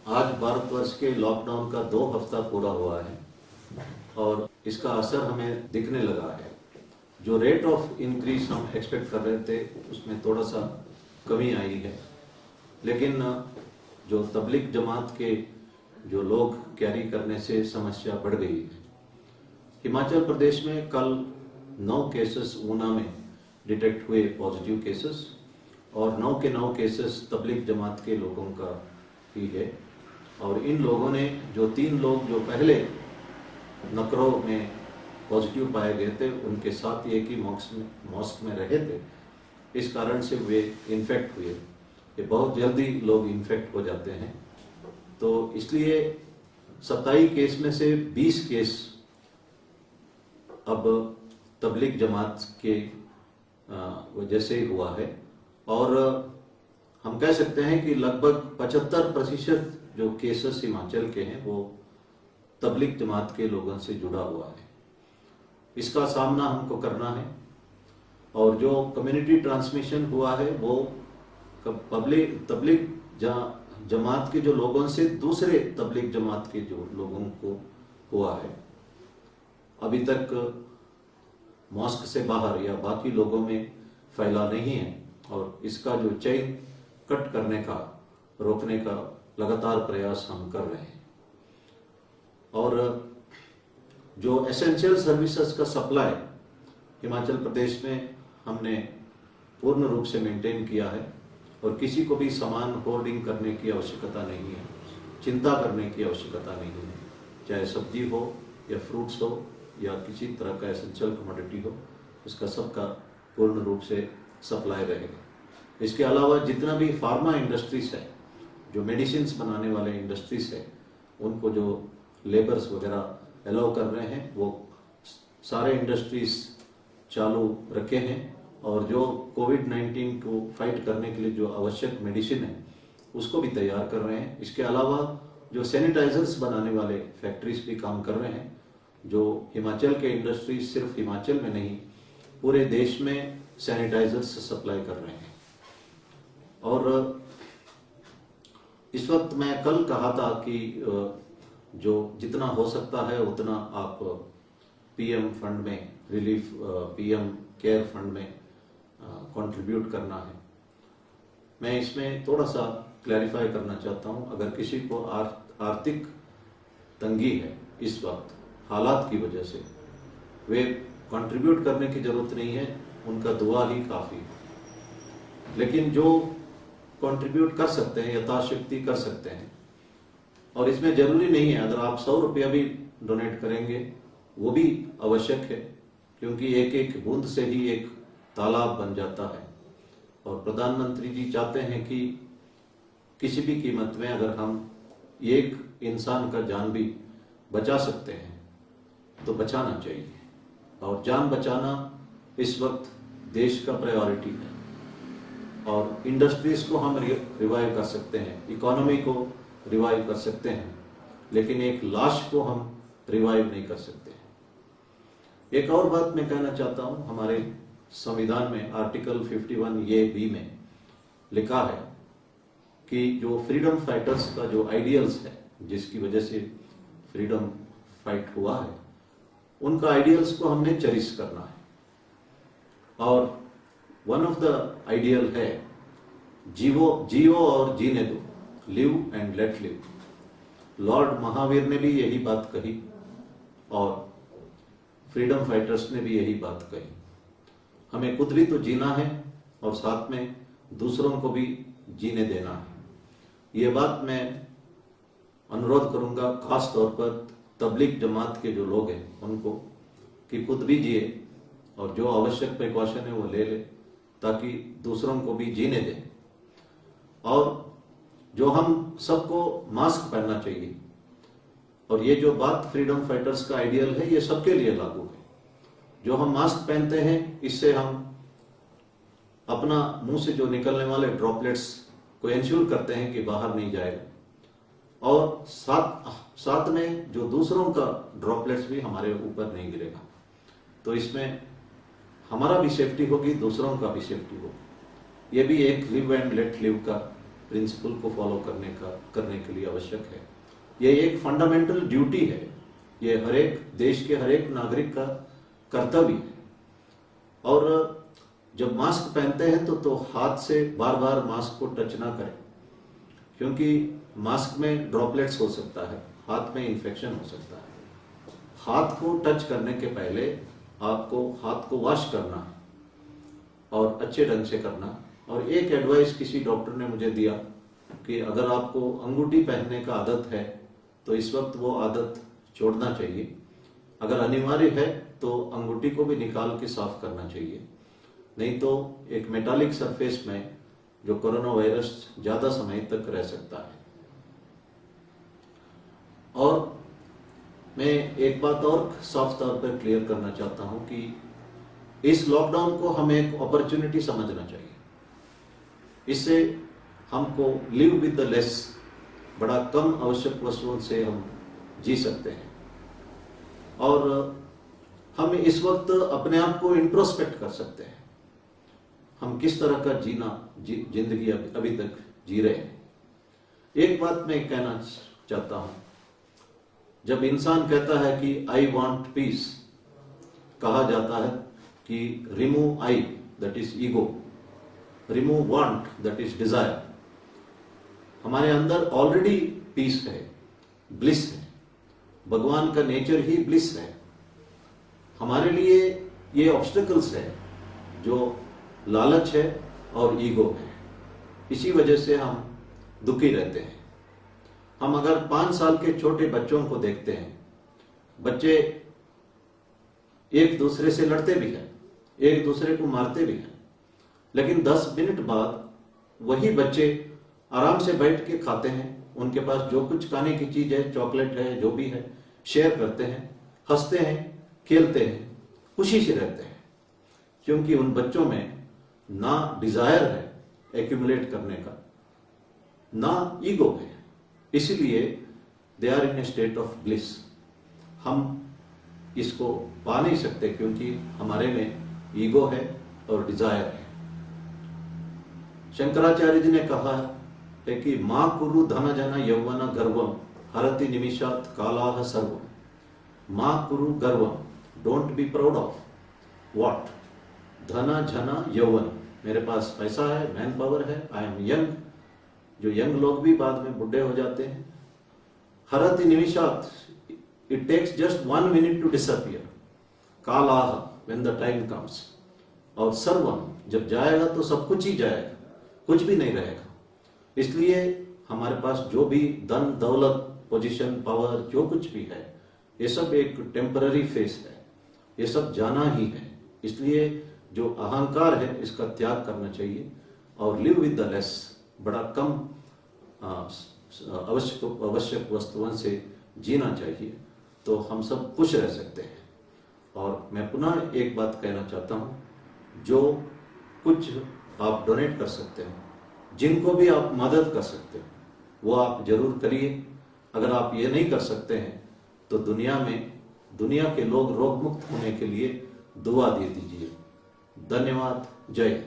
आज भारतवर्ष के लॉकडाउन का 2 हफ्ता पूरा हुआ है और इसका असर हमें दिखने लगा है। जो रेट ऑफ इंक्रीज हम एक्सपेक्ट कर रहे थे उसमें थोड़ा सा कमी आई है, लेकिन जो तबलीग जमात के जो लोग कैरी करने से समस्या बढ़ गई है। हिमाचल प्रदेश में कल 9 केसेस ऊना में डिटेक्ट हुए पॉजिटिव केसेस और 9 के 9 केसेस तबलीग जमात के लोगों का ही है। और इन लोगों ने जो 3 लोग जो पहले नकरो में पॉजिटिव पाए गए थे उनके साथ एक ही मॉस्क में रहे थे, इस कारण से वे इन्फेक्ट हुए। ये बहुत जल्दी लोग इन्फेक्ट हो जाते हैं, तो इसलिए 27 केस में से 20 केस अब तबलीग जमात के वजह से हुआ है। और हम कह सकते हैं कि लगभग 75% जो केसेस हिमाचल के हैं वो तबलीग जमात के लोगों से जुड़ा हुआ है। इसका सामना हमको करना है। और जो कम्युनिटी ट्रांसमिशन हुआ है वो तबलीग जमात के जो लोगों से दूसरे तबलीग जमात के जो लोगों को हुआ है। अभी तक मॉस्क से बाहर या बाकी लोगों में फैला नहीं है और इसका जो चेन कट करने का, रोकने का लगातार प्रयास हम कर रहे हैं। और जो एसेंशियल सर्विसेज का सप्लाई हिमाचल प्रदेश में हमने पूर्ण रूप से मेंटेन किया है और किसी को भी सामान होर्डिंग करने की आवश्यकता नहीं है, चिंता करने की आवश्यकता नहीं है। चाहे सब्जी हो या फ्रूट्स हो या किसी तरह का एसेंशियल कमोडिटी हो, उसका सबका पूर्ण रूप से सप्लाई रहेगा। इसके अलावा जितना भी फार्मा इंडस्ट्रीज है, जो मेडिसिन बनाने वाले इंडस्ट्रीज है, उनको जो लेबर्स वगैरह अलाउ कर रहे हैं वो सारे इंडस्ट्रीज चालू रखे हैं। और जो कोविड-19 को फाइट करने के लिए जो आवश्यक मेडिसिन है उसको भी तैयार कर रहे हैं। इसके अलावा जो सैनिटाइजर्स बनाने वाले फैक्ट्रीज भी काम कर रहे हैं। जो हिमाचल के इंडस्ट्रीज सिर्फ हिमाचल में नहीं पूरे देश में सैनिटाइजर्स सप्लाई कर रहे हैं। और इस वक्त मैं कल कहा था कि जो जितना हो सकता है उतना आप पीएम फंड में, रिलीफ पीएम केयर फंड में कंट्रीब्यूट करना है। मैं इसमें थोड़ा सा क्लैरिफाई करना चाहता हूं। अगर किसी को आर्थिक तंगी है इस वक्त हालात की वजह से, वे कंट्रीब्यूट करने की जरूरत नहीं है, उनका दुआ ही काफी है। लेकिन जो कंट्रीब्यूट कर सकते हैं, यथाशक्ति कर सकते हैं। और इसमें जरूरी नहीं है अगर आप 100 रुपया भी डोनेट करेंगे वो भी आवश्यक है, क्योंकि एक एक बूंद से ही एक तालाब बन जाता है। और प्रधानमंत्री जी चाहते हैं कि किसी भी कीमत में अगर हम एक इंसान का जान भी बचा सकते हैं तो बचाना चाहिए। और जान बचाना इस वक्त देश का प्रायोरिटी है। और इंडस्ट्रीज को हम रिवाइव कर सकते हैं, इकोनॉमी को रिवाइव कर सकते हैं, लेकिन एक लाश को हम रिवाइव नहीं कर सकते। एक और बात मैं कहना चाहता हूं, हमारे संविधान में आर्टिकल 51A(b) में लिखा है कि जो फ्रीडम फाइटर्स का जो आइडियल्स है, जिसकी वजह से फ्रीडम फाइट हुआ है, उनका आइडियल्स को हमने चेरिश करना है। और वन ऑफ द आइडियल है जियो और जीने दो, live and let live. Lord Mahavir ने भी यही बात कही और फ्रीडम फाइटर्स ने भी यही बात कही। हमें खुद भी तो जीना है और साथ में दूसरों को भी जीने देना है। ये बात मैं अनुरोध करूंगा खास तौर पर तबलीग जमात के जो लोग हैं उनको, कि खुद भी जिए और जो आवश्यक प्रिकॉशन है वो ले ले, ताकि दूसरों को भी जीने दें। और जो हम सबको मास्क पहनना चाहिए। और ये जो बात फ्रीडम फाइटर्स का आइडियल है ये सबके लिए लागू है। जो हम मास्क पहनते हैं इससे हम अपना मुंह से जो निकलने वाले ड्रॉपलेट्स को इंश्योर करते हैं कि बाहर नहीं जाएगा। और साथ में जो दूसरों का ड्रॉपलेट्स भी हमारे ऊपर नहीं गिरेगा। तो इसमें हमारा भी सेफ्टी होगी, दूसरों का भी सेफ्टी होगी। ये भी एक लिव एंड लेट लिव का प्रिंसिपल को फॉलो करने के लिए आवश्यक है। ये एक फंडामेंटल ड्यूटी है, ये हर एक देश के हर एक नागरिक का कर्तव्य है। और जब मास्क पहनते हैं तो हाथ से बार बार मास्क को टच ना करें, क्योंकि मास्क में ड्रॉपलेट्स हो सकता है, हाथ में इन्फेक्शन हो सकता है। हाथ को टच करने के पहले आपको हाथ को वॉश करना है और अच्छे ढंग से करना। और एक एडवाइस किसी डॉक्टर ने मुझे दिया कि अगर आपको अंगूठी पहनने का आदत है तो इस वक्त वो आदत छोड़ना चाहिए। अगर अनिवार्य है तो अंगूठी को भी निकाल के साफ करना चाहिए, नहीं तो एक मेटालिक सरफेस में जो कोरोना वायरस ज्यादा समय तक रह सकता है। और मैं एक बात और साफ तौर पर क्लियर करना चाहता हूं कि इस लॉकडाउन को हमें एक अपॉर्चुनिटी समझना चाहिए। इससे हमको लिव विद द लेस, बड़ा कम आवश्यक वस्तुओं से हम जी सकते हैं। और हम इस वक्त अपने आप को इंट्रोस्पेक्ट कर सकते हैं, हम किस तरह का जिंदगी अभी तक जी रहे हैं। एक बात मैं कहना चाहता हूं, जब इंसान कहता है कि आई वॉन्ट पीस, कहा जाता है कि remove I that is ego, remove want that is desire. हमारे अंदर ऑलरेडी पीस है, ब्लिस है, भगवान का नेचर ही ब्लिस है। हमारे लिए ये ऑब्स्टिकल्स है जो लालच है और ईगो है, इसी वजह से हम दुखी रहते हैं। हम अगर 5 साल के छोटे बच्चों को देखते हैं, बच्चे एक दूसरे से लड़ते भी हैं, एक दूसरे को मारते भी हैं, लेकिन 10 मिनट बाद वही बच्चे आराम से बैठ के खाते हैं। उनके पास जो कुछ खाने की चीज है, चॉकलेट है, जो भी है, शेयर करते हैं, हंसते हैं, खेलते हैं, खुशी से रहते हैं, क्योंकि उन बच्चों में ना डिजायर है एक्यूमुलेट करने का, ना ईगो है। इसीलिए they are in a state of bliss. हम इसको पा नहीं सकते क्योंकि हमारे में ईगो है और डिजायर है। शंकराचार्य जी ने कहा है कि मां कुरु धन जन यौवन गर्वम हरति निमिषात कालाह सर्वम। मां कुरु गर्वम, don't be proud of what, धन जन यौवन, मेरे पास पैसा है, मैन पावर है, आई एम यंग। जो यंग लोग भी बाद में बुढ़े हो जाते हैं। हरति निमिषात, it takes just 1 minute to disappear. कालाह, व्हेन द टाइम कम्स। और सर्वम, जब जाएगा तो सब कुछ ही जाएगा, कुछ भी नहीं रहेगा। इसलिए हमारे पास जो भी धन दौलत पोजीशन पावर जो कुछ भी है, ये सब एक टेम्पररी फेस है, ये सब जाना ही है। इसलिए जो अहंकार है इसका त्याग करना चाहिए और लिव विद द लेस, बड़ा कम आवश्यक वस्तुओं से जीना चाहिए, तो हम सब खुश रह सकते हैं। और मैं पुनः एक बात कहना चाहता हूं, जो कुछ आप डोनेट कर सकते हैं, जिनको भी आप मदद कर सकते हैं, वो आप जरूर करिए। अगर आप ये नहीं कर सकते हैं तो दुनिया के लोग रोग मुक्त होने के लिए दुआ दे दीजिए। धन्यवाद। जय हिंद।